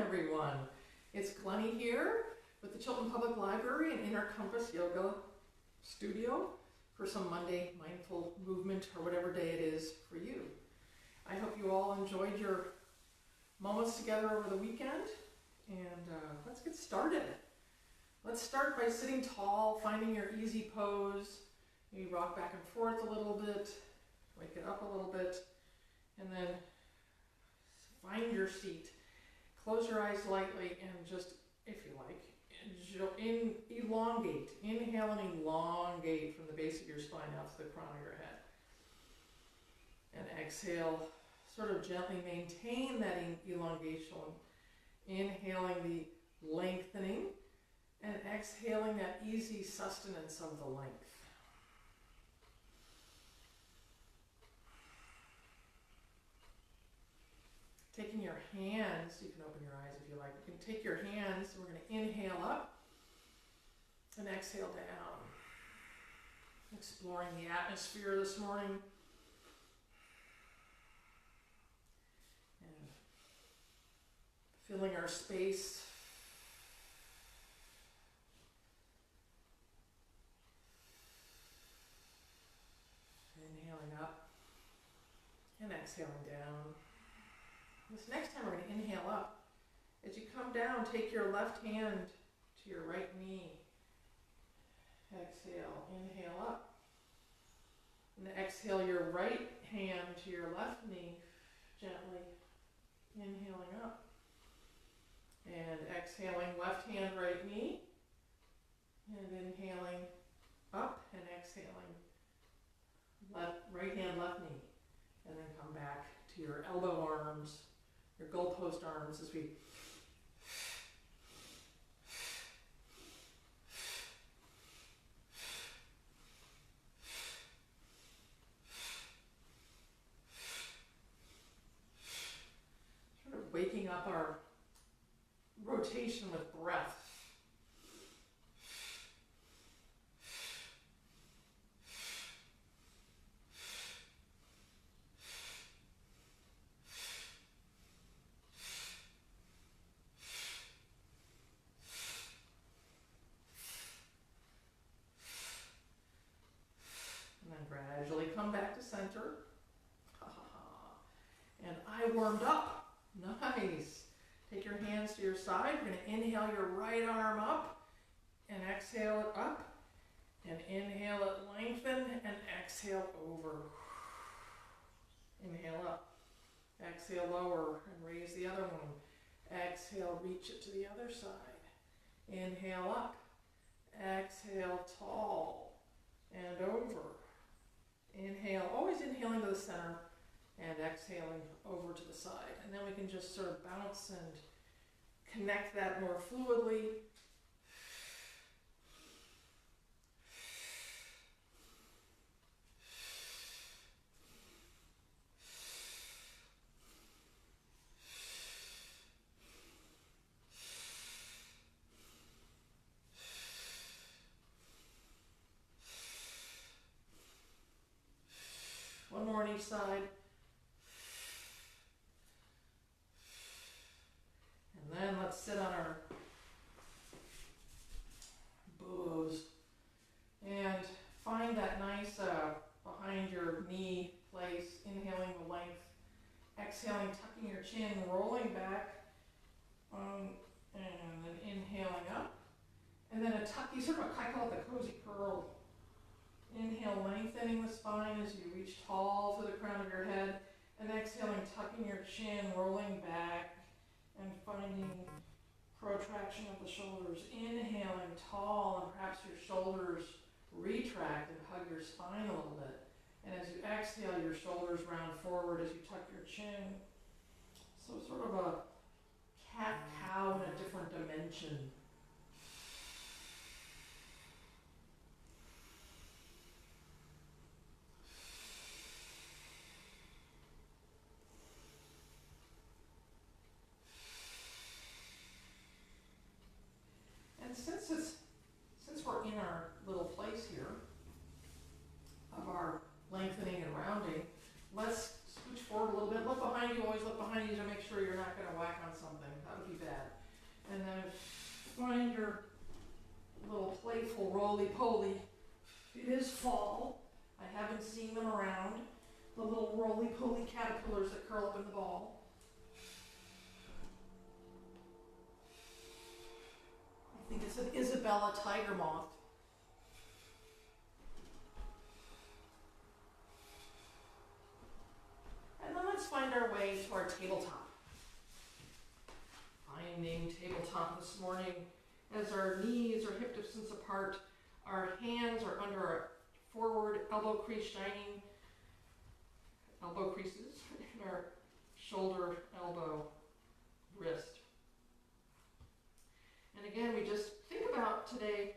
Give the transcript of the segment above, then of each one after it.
everyone. It's Glenny here with the Chilton Public Library and Inner Compass Yoga Studio for some Monday mindful movement or whatever day it is for you. I hope you all enjoyed your moments together over the weekend, and let's get started. Let's start by sitting tall, finding your easy pose. Maybe rock back and forth a little bit, wake it up a little bit, and then find your seat. Close your eyes lightly and just, if you like, elongate. Inhale and elongate from the base of your spine out to the crown of your head. And exhale, sort of gently maintain that elongation. Inhaling the lengthening and exhaling that easy sustenance of the length. Taking your hands, you can open your eyes if you like. You can take your hands, we're going to inhale up and exhale down. Exploring the atmosphere this morning. And filling our space. Inhaling up and exhaling down. This next time we're going to inhale up. As you come down, take your left hand to your right knee. Exhale, inhale up. And exhale your right hand to your left knee, gently inhaling up. And exhaling left hand, right knee. And inhaling up and exhaling right hand, left knee. And then come back to your elbow arms, your goalpost arms as we sort of waking up our rotation with breath. Gradually come back to center. And I warmed up. Nice. Take your hands to your side. We're going to inhale your right arm up and exhale it up. And inhale it, lengthen, and exhale over. Inhale up. Exhale lower and raise the other one. Exhale, reach it to the other side. Inhale up. Exhale tall and over. Inhale, always inhaling to the center and exhaling over to the side. And then we can just sort of bounce and connect that more fluidly. One more on each side. And then let's sit on our bows and find that nice behind your knee place, inhaling the length, exhaling, tucking your chin, rolling back, and then inhaling up. And then a tucky, sort of I call it the cozy curl. Inhale, lengthening the spine as you reach tall to the crown of your head, and exhaling, tucking your chin, rolling back, and finding protraction of the shoulders. Inhaling, tall, and perhaps your shoulders retract and hug your spine a little bit. And as you exhale, your shoulders round forward as you tuck your chin. So sort of a cat-cow in a different dimension. Since we're in our little place here of our lengthening and rounding, let's scooch forward a little bit. Look behind you, always look behind you to make sure you're not going to whack on something. That would be bad. And then find your little playful roly-poly. It is fall. I haven't seen them around. The little roly-poly caterpillars that curl up in the ball. I think it's an Isabella tiger moth. And then let's find our way to our tabletop. Finding tabletop this morning. As our knees are hip distance apart, our hands are under our forward elbow crease shining elbow creases and our shoulder, elbow, wrist. And again, we just think about today,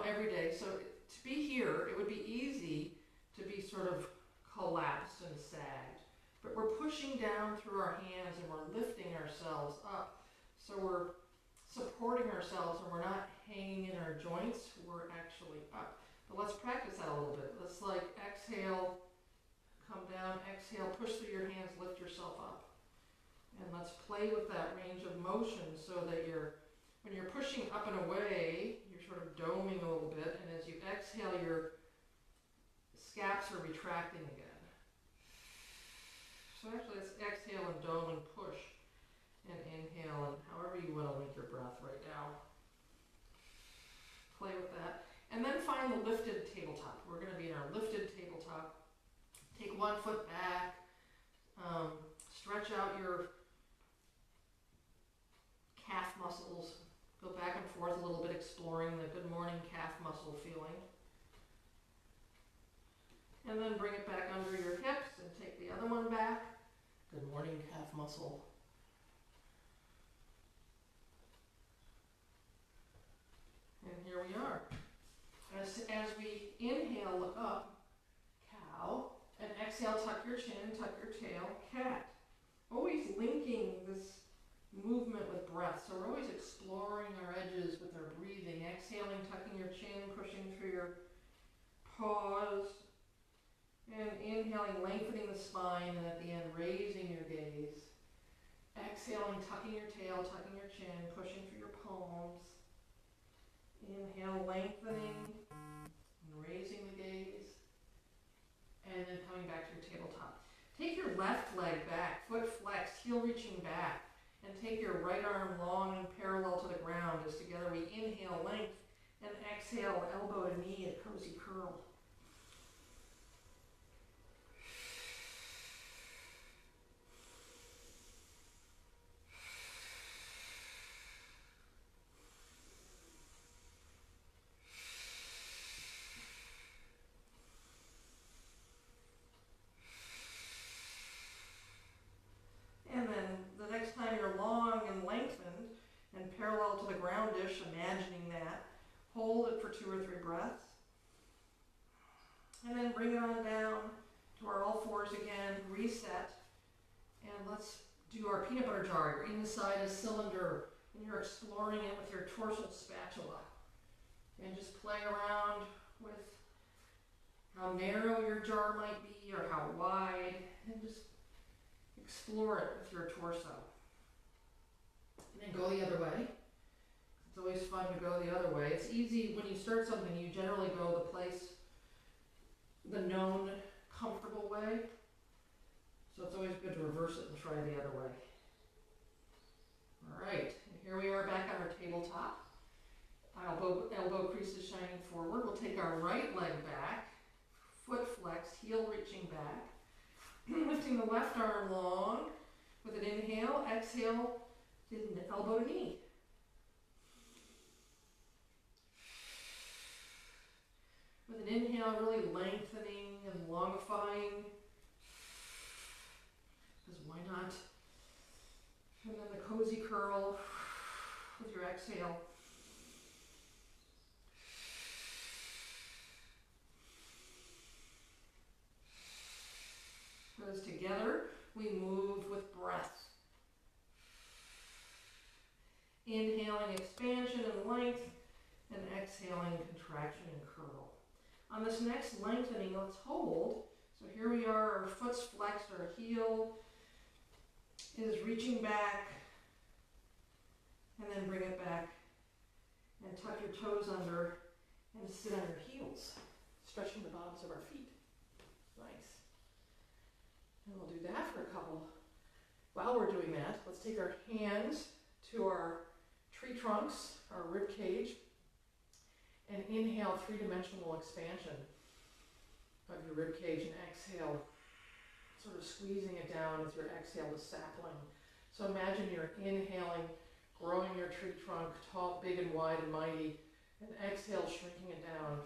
every day. So to be here, it would be easy to be sort of collapsed and sagged. But we're pushing down through our hands and we're lifting ourselves up. So we're supporting ourselves and we're not hanging in our joints, we're actually up. But let's practice that a little bit. Let's exhale, come down, exhale, push through your hands, lift yourself up. And let's play with that range of motion so that when you're pushing up and away, you're sort of doming a little bit, and as you exhale, your scaps are retracting again. So actually, let's exhale and dome and push. And inhale, and however you want to link your breath right now. Play with that. And then find the lifted tabletop. We're going to be in our lifted tabletop. Take one foot back. Stretch out your calf muscles. Go back and forth a little bit, exploring the good morning calf muscle feeling. And then bring it back under your hips and take the other one back. Good morning calf muscle. And here we are. As we inhale, look up, cow, and exhale, tuck your chin, tuck your tail, cat. Always linking this movement with breath. So we're always exploring our edges with our breathing. Exhaling, tucking your chin, pushing through your paws. And inhaling, lengthening the spine, and at the end, raising your gaze. Exhaling, tucking your tail, tucking your chin, pushing through your palms. Inhale, lengthening and raising the gaze. And then coming back to your tabletop. Take your left leg back, foot flexed, heel reaching back. And take your right arm long and parallel to the ground as together we inhale, length, and exhale, elbow to knee at cozy curl. And then the next time you're long and lengthened and parallel to the groundish, imagining that, hold it for 2 or 3 breaths. And then bring it on down to our all fours again, reset. And let's do our peanut butter jar. You're inside a cylinder and you're exploring it with your torsal spatula. And just play around with how narrow your jar might be or how wide, and just explore it with your torso. And then go the other way. It's always fun to go the other way. It's easy when you start something, you generally go the known, comfortable way. So it's always good to reverse it and try the other way. All right, and here we are back on our tabletop. Elbow creases shining forward. We'll take our right leg back, foot flexed, heel reaching back. Lifting the left arm long with an inhale, exhale, elbow to knee. With an inhale, really lengthening and longifying, because why not? And then the cozy curl with your exhale. As together, we move with breath. Inhaling expansion and length, and exhaling contraction and curl. On this next lengthening, let's hold. So here we are, our foot's flexed, our heel is reaching back, and then bring it toes under and sit on your heels, stretching the bottoms of our feet. Nice. And we'll do that for a couple. While we're doing that, let's take our hands to our tree trunks, our rib cage, and inhale three-dimensional expansion of your rib cage, and exhale, sort of squeezing it down with your exhale to sapling. So imagine you're inhaling, growing your tree trunk, tall, big and wide and mighty, and exhale, shrinking it down,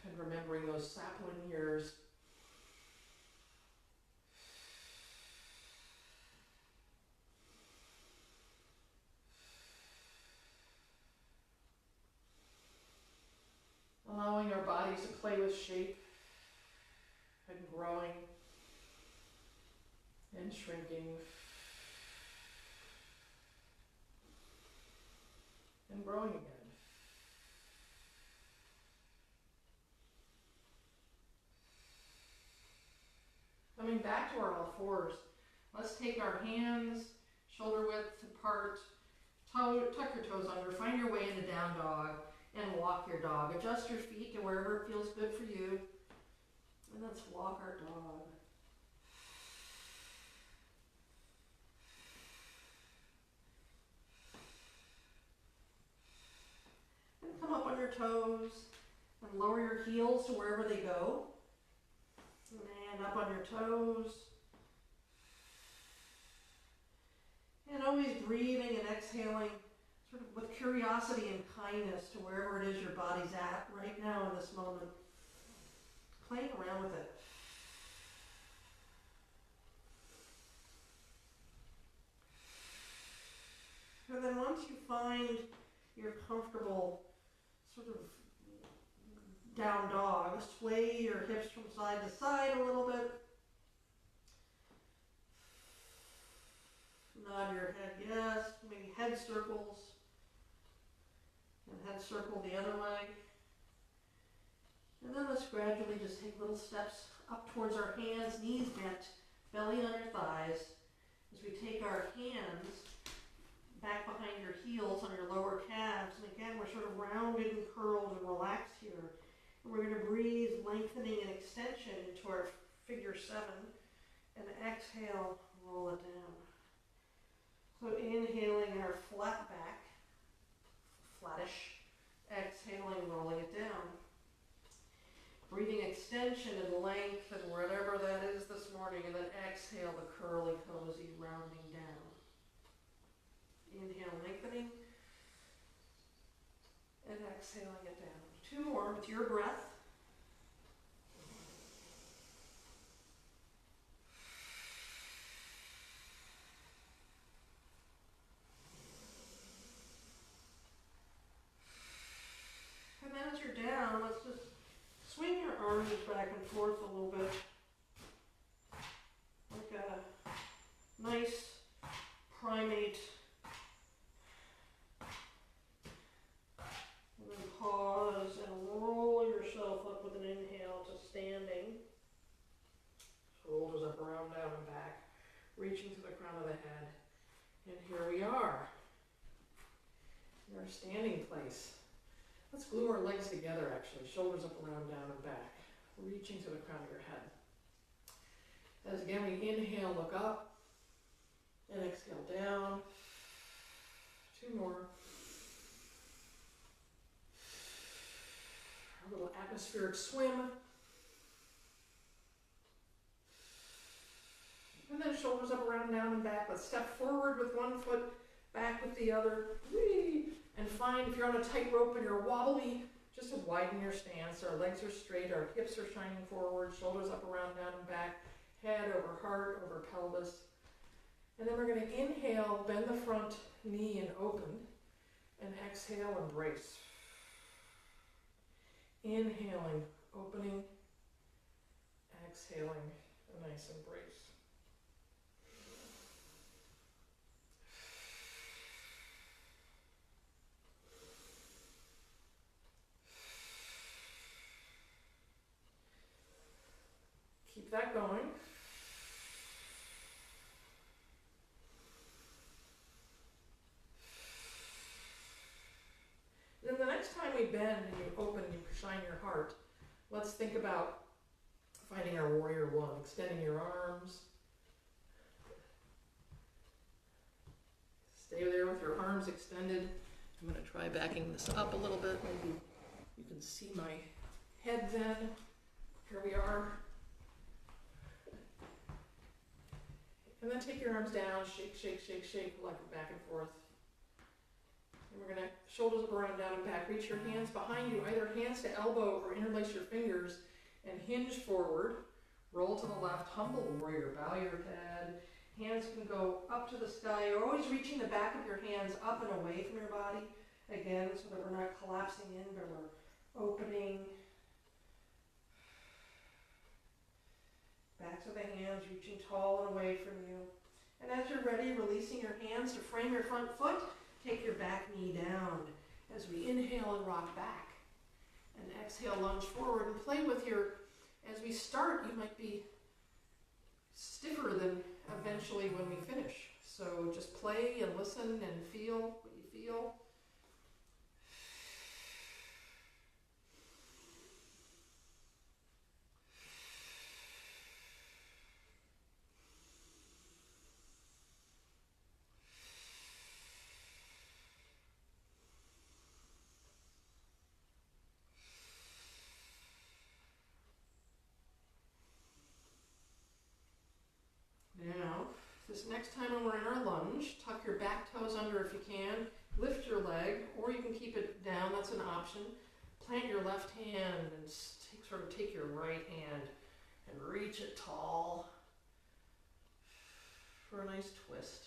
and remembering those sapling years. Allowing our bodies to play with shape and growing and shrinking and growing again. Coming back to our all fours, let's take our hands shoulder width apart, tuck your toes under, find your way into down dog, and walk your dog. Adjust your feet to wherever it feels good for you, and let's walk our dog. And come up on your toes and lower your heels to wherever they go. And up on your toes. And always breathing and exhaling sort of with curiosity and kindness to wherever it is your body's at right now in this moment. Playing around with it. And then once you find your comfortable sort of down dog, sway your hips from side to side a little bit. Nod your head yes, maybe head circles. And head circle the other way. And then let's gradually just take little steps up towards our hands, knees bent, belly on your thighs. As we take our hands back behind your heels on your lower calves. And again, we're sort of rounded and curled and relaxed here. And we're going to breathe lengthening and extension into our figure 7. And exhale, roll it down. So inhaling our flat back, flattish. Exhaling, rolling it down. Breathing extension and length and whatever that is this morning. And then exhale the curly, cozy, rounding down. Inhale, lengthening. And exhaling it down. 2 more with your breath. And then as you're down, let's just swing your arms back and forth a little bit. Like a nice primate. And then pause and roll yourself up with an inhale to standing. Shoulders up, around, down, and back. Reaching to the crown of the head. And here we are. In our standing place. Let's glue our legs together actually. Shoulders up, around, down, and back. Reaching to the crown of your head. As again we inhale, look up. And exhale down. 2 more. A little atmospheric swim. And then shoulders up, around, down, and back. Let's step forward with one foot, back with the other. Whee! And find, if you're on a tightrope and you're wobbly, just to widen your stance. Our legs are straight, our hips are shining forward, shoulders up, around, down, and back. Head over heart, over pelvis. And then we're going to inhale, bend the front knee and open. And exhale, embrace. Inhaling, opening, exhaling, a nice embrace. Keep that going. And then we bend and you open and you shine your heart, let's think about finding our warrior one, extending your arms. Stay there with your arms extended. I'm going to try backing this up a little bit. Maybe you can see my head then. Here we are. And then take your arms down, shake, shake, shake, shake, like back and forth. And we're going to shoulders up, around, down, and back. Reach your hands behind you, either hands to elbow or interlace your fingers and hinge forward. Roll to the left, humble warrior, bow your head. Hands can go up to the sky. You're always reaching the back of your hands up and away from your body. Again, so that we're not collapsing in, but we're opening. Backs of the hands reaching tall and away from you. And as you're ready, releasing your hands to frame your front foot, take your back knee down as we inhale and rock back. And exhale, lunge forward and play with your, as we start, you might be stiffer than eventually when we finish. So just play and listen and feel what you feel. Now, this next time when we're in our lunge, tuck your back toes under if you can, lift your leg, or you can keep it down, that's an option. Plant your left hand and take your right hand and reach it tall for a nice twist.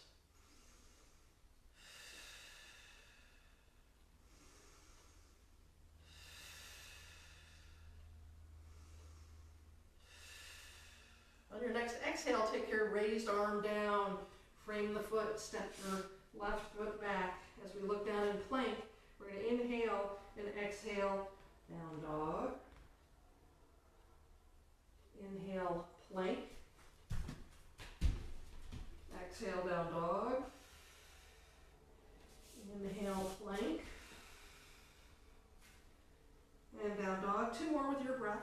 On your next exhale, take your raised arm down, frame the foot, step your left foot back. As we look down in plank, we're going to inhale and exhale, down dog. Inhale, plank. Exhale, down dog. Inhale, plank. And down dog. Two more with your breath.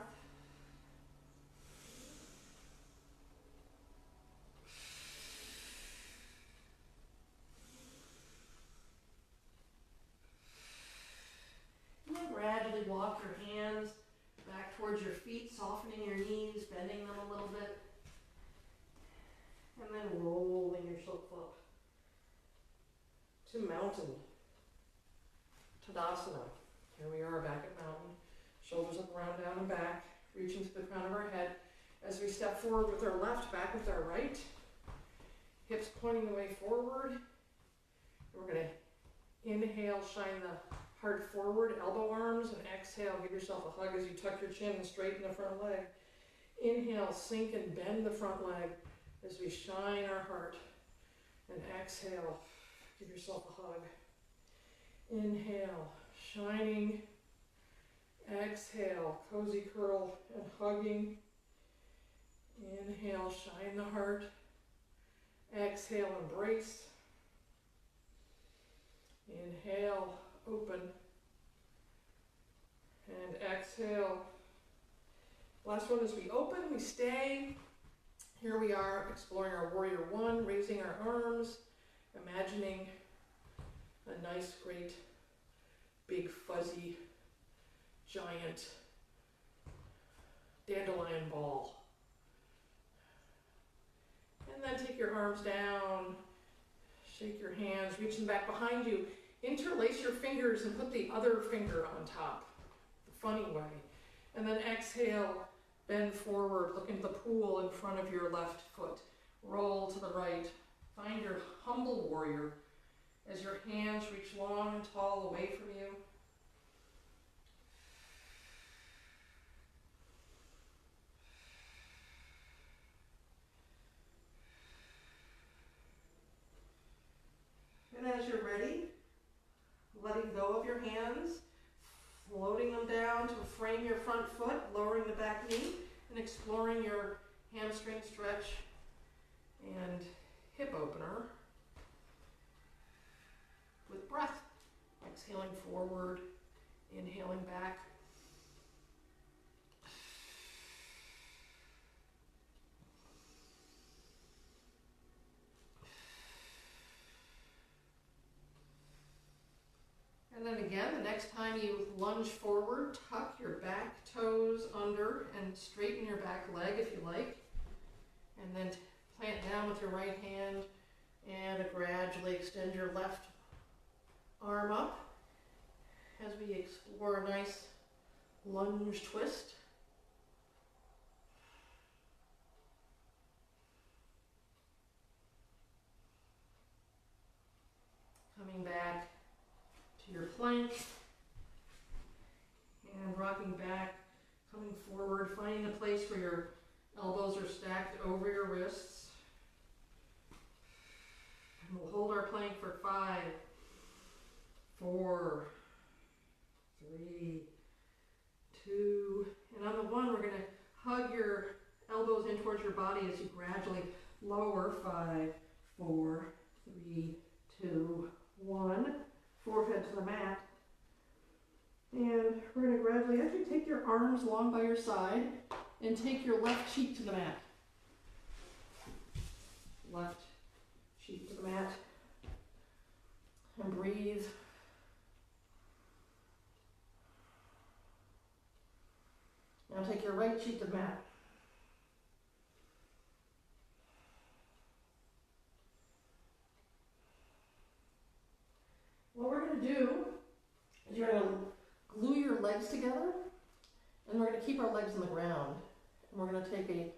Gradually walk your hands back towards your feet, softening your knees, bending them a little bit, and then rolling yourself up to mountain Tadasana. Here we are back at mountain, shoulders up, around, down, and back, reaching to the crown of our head. As we step forward with our left, back with our right, hips pointing the way forward. We're going to inhale, shine the heart forward, elbow arms, and exhale, give yourself a hug as you tuck your chin and straighten the front leg. Inhale, sink and bend the front leg as we shine our heart. And exhale, give yourself a hug. Inhale, shining. Exhale, cozy curl and hugging. Inhale, shine the heart. Exhale, embrace. Inhale, open, and exhale. Last one is we open, we stay. Here we are exploring our warrior one, raising our arms, imagining a nice, great, big, fuzzy, giant dandelion ball. And then take your arms down, shake your hands, reach them back behind you. Interlace your fingers and put the other finger on top, the funny way. And then exhale, bend forward, look into the pool in front of your left foot. Roll to the right. Find your humble warrior as your hands reach long and tall away from you. And as you're ready, letting go of your hands, floating them down to frame your front foot, lowering the back knee, and exploring your hamstring stretch and hip opener with breath. Exhaling forward, inhaling And then again, the next time you lunge forward, tuck your back toes under and straighten your back leg if you like. And then plant down with your right hand and gradually extend your left arm up as we explore a nice lunge twist. Coming back to your plank and rocking back, coming forward, finding a place where your elbows are stacked over your wrists. And we'll hold our plank for 5, 4, 3, 2, and on the 1, we're going to hug your elbows in towards your body as you gradually lower. 5, 4, 3, 2, 1. Forehead to the mat. And we're going to gradually actually take your arms long by your side and take your left cheek to the mat. Left cheek to the mat. And breathe. Now take your right cheek to the mat. What we're going to do is you're going to glue your legs together, and we're going to keep our legs on the ground. And we're going to take a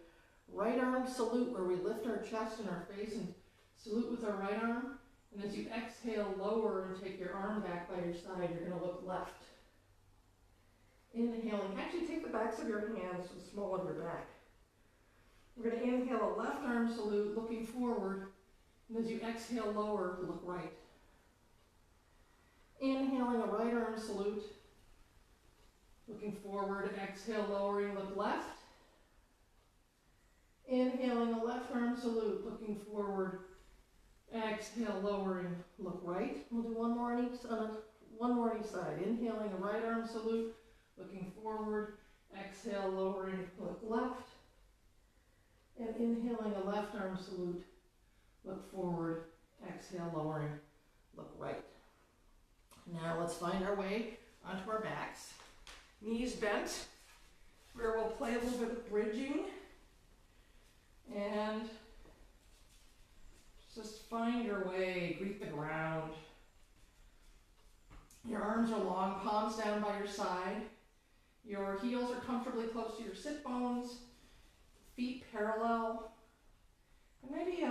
right arm salute where we lift our chest and our face and salute with our right arm. And as you exhale, lower and take your arm back by your side, you're going to look left. Inhaling, actually take the backs of your hands to the small of your back. We're going to inhale a left arm salute, looking forward. And as you exhale, lower, look right. Inhaling a right arm salute, looking forward, exhale, lowering, look left. Inhaling a left arm salute, looking forward, exhale, lowering, look right. We'll do one more on each side. Inhaling a right arm salute, looking forward, exhale, lowering, look left. And inhaling a left arm salute, look forward, exhale, lowering, look right. Now let's find our way onto our backs. Knees bent, where we'll play a little bit of bridging. And just find your way, greet the ground. Your arms are long, palms down by your side. Your heels are comfortably close to your sit bones, feet parallel. And maybe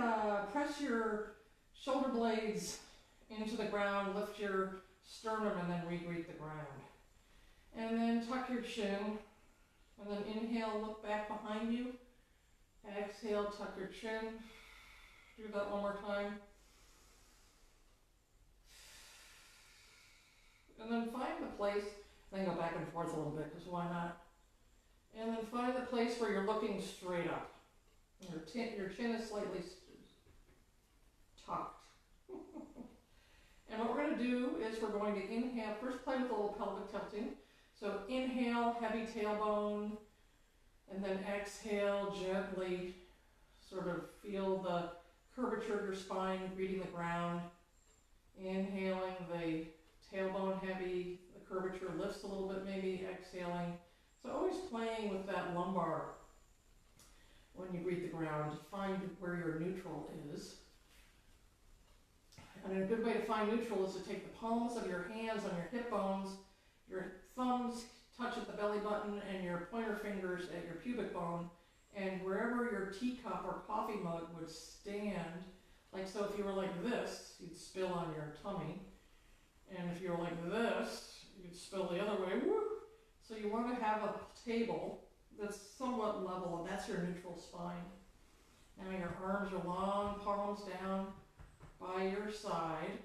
press your shoulder blades into the ground, lift your sternum, and then re-greet the ground. And then tuck your chin, and then inhale, look back behind you. Exhale, tuck your chin. Do that one more time. And then find the place, then go back and forth a little bit, because why not? And then find the place where you're looking straight up. Your chin is slightly tucked. And what we're going to do is we're going to inhale, first play with a little pelvic tilting. So inhale, heavy tailbone, and then exhale, gently sort of feel the curvature of your spine greeting the ground. Inhaling, the tailbone heavy, the curvature lifts a little bit maybe, exhaling. So always playing with that lumbar when you greet the ground. Find where your neutral is. And a good way to find neutral is to take the palms of your hands on your hip bones, your thumbs touch at the belly button, and your pointer fingers at your pubic bone. And wherever your teacup or coffee mug would stand, like so if you were like this, you'd spill on your tummy. And if you were like this, you'd spill the other way. Woo! So you want to have a table that's somewhat level, and that's your neutral spine. Now your arms are long, palms down by your side.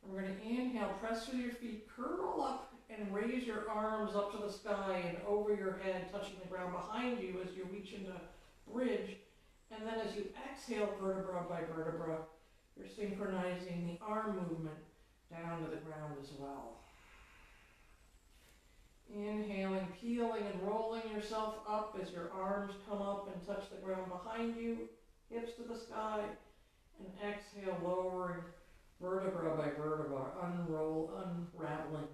And we're going to inhale, press through your feet, curl up, and raise your arms up to the sky and over your head, touching the ground behind you as you reach into bridge. And then as you exhale, vertebra by vertebra, you're synchronizing the arm movement down to the ground as well. Inhaling, peeling and rolling yourself up as your arms come up and touch the ground behind you, hips to the sky. And exhale, lowering vertebra by vertebra, unraveling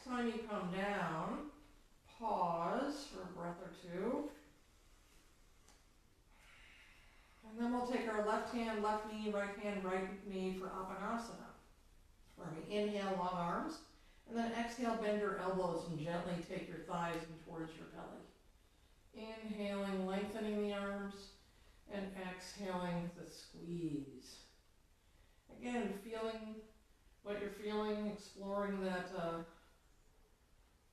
time you come down, pause for a breath or two. And then we'll take our left hand, left knee, right hand, right knee for Apanasana. Where we inhale, long arms, and then exhale, bend your elbows and gently take your thighs in towards your belly. Inhaling, lengthening the arms, and exhaling the squeeze. Again, feeling what you're feeling, exploring that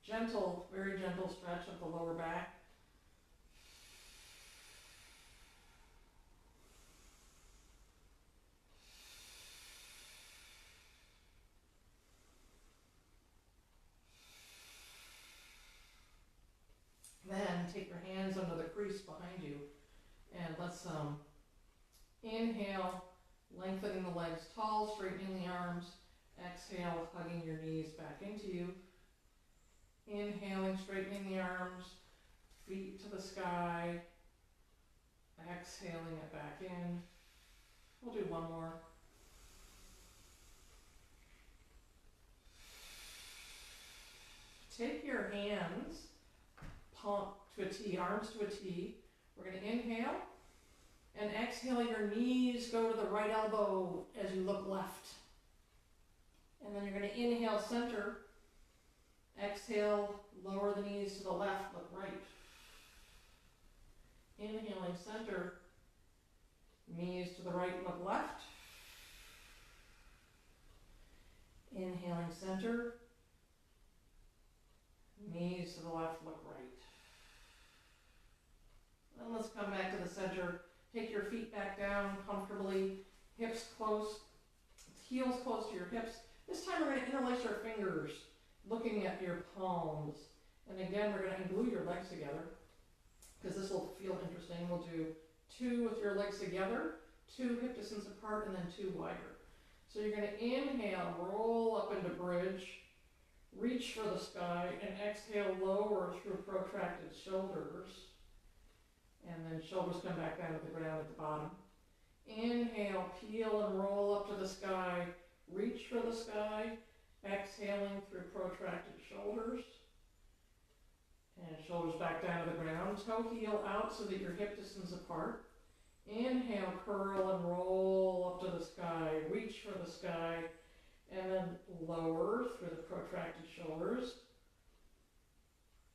gentle, very gentle stretch of the lower back. Then take your hands under the crease behind you and let's inhale, lengthening the legs tall, straightening the arms. Exhale, hugging your knees back into you. Inhaling, straightening the arms, feet to the sky. Exhaling it back in. We'll do one more. Take your hands, palm to a T, arms to a T. We're going to inhale and exhale. Your knees go to the right elbow as you look left. And then you're going to inhale, center. Exhale, lower the knees to the left, look right. Inhaling, center. Knees to the right, look left. Inhaling, center. Knees to the left, look right. Then let's come back to the center. Take your feet back down comfortably. Hips close, heels close to your hips. This time we're going to interlace our fingers, looking at your palms. And again, we're going to glue your legs together, because this will feel interesting. We'll do 2 with your legs together, 2 hip distance apart, and then 2 wider. So you're going to inhale, roll up into bridge, reach for the sky, and exhale, lower through protracted shoulders. And then shoulders come back down to the ground at the bottom. Inhale, peel and roll up to the sky, reach for the sky, exhaling through protracted shoulders. And shoulders back down to the ground, toe heel out so that your hip distance apart. Inhale, curl and roll up to the sky, reach for the sky, and then lower through the protracted shoulders.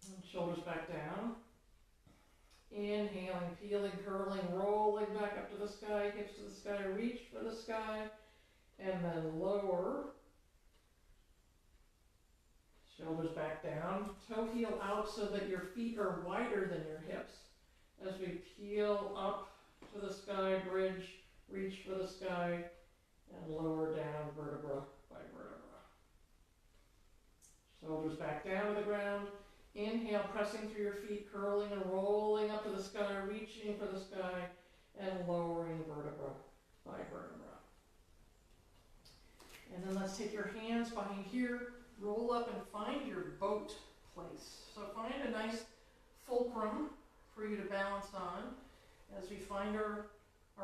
And shoulders back down. Inhaling, peeling, curling, rolling back up to the sky, hips to the sky, reach for the sky, and then lower. Shoulders back down, toe heel out so that your feet are wider than your hips. As we peel up to the sky, bridge, reach for the sky, and lower down vertebra by vertebra. Shoulders back down to the ground. Inhale, pressing through your feet, curling and rolling up to the sky, reaching for the sky, and lowering vertebra by vertebra. And then let's take your hands behind here, roll up and find your boat place. So find a nice fulcrum for you to balance on as we find our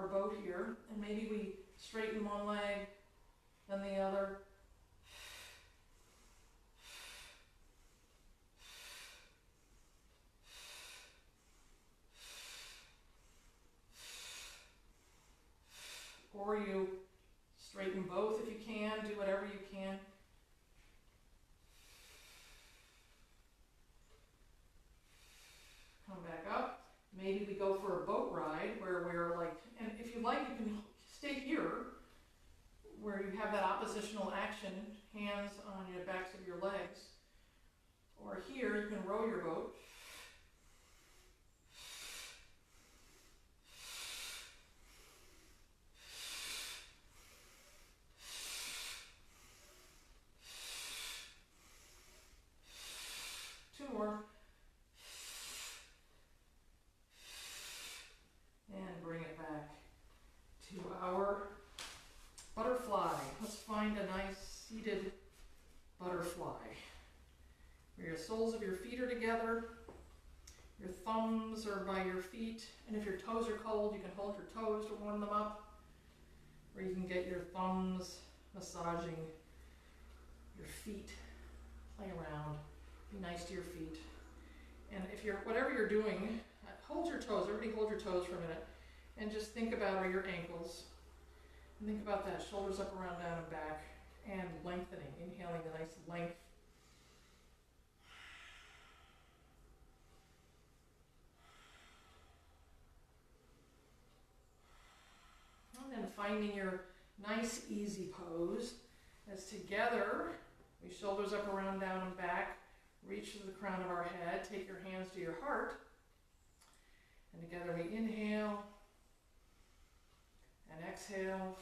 boat here. And maybe we straighten one leg, then the other. Or you straighten both if you can, do whatever you can. Come back up. Maybe we go for a boat ride where we're like, and if you like, you can stay here where you have that oppositional action, hands on the backs of your legs. Or here, you can row your boat. More. And bring it back to our butterfly. Let's find a nice seated butterfly where your soles of your feet are together, your thumbs are by your feet, and if your toes are cold, you can hold your toes to warm them up, or you can get your thumbs massaging your feet play around, be nice to your feet. And if you're, whatever you're doing, hold your toes, everybody hold your toes for a minute, and just think about, or your ankles, and think about that, shoulders up, around, down, and back, and lengthening, inhaling the nice length. And then finding your nice, easy pose, as together, we shoulders up, around, down, and back, reach to the crown of our head, take your hands to your heart, and together we inhale, and exhale.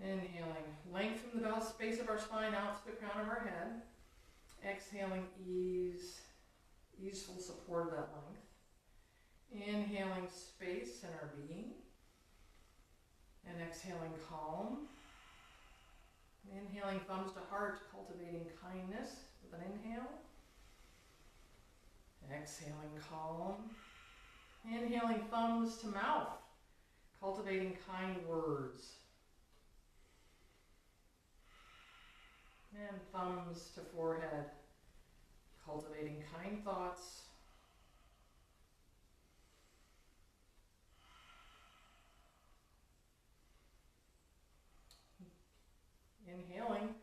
Inhaling, lengthen the base of our spine out to the crown of our head. Exhaling, easeful support of that length. Inhaling space in our being. And exhaling calm. Inhaling thumbs to heart, cultivating kindness with an inhale. Exhaling calm. Inhaling thumbs to mouth, cultivating kind words. And thumbs to forehead, cultivating kind thoughts. Inhaling,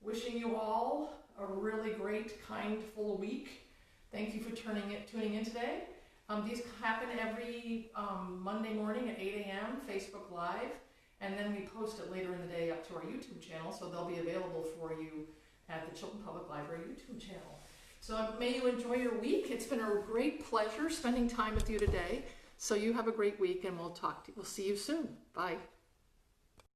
wishing you all a really great, kindful week. Thank you for tuning in today. These happen every Monday morning at 8 a.m. Facebook Live. And then we post it later in the day up to our YouTube channel, so they'll be available for you at the Chilton Public Library YouTube channel. So may you enjoy your week. It's been a great pleasure spending time with you today. So you have a great week, and we'll see you soon. Bye.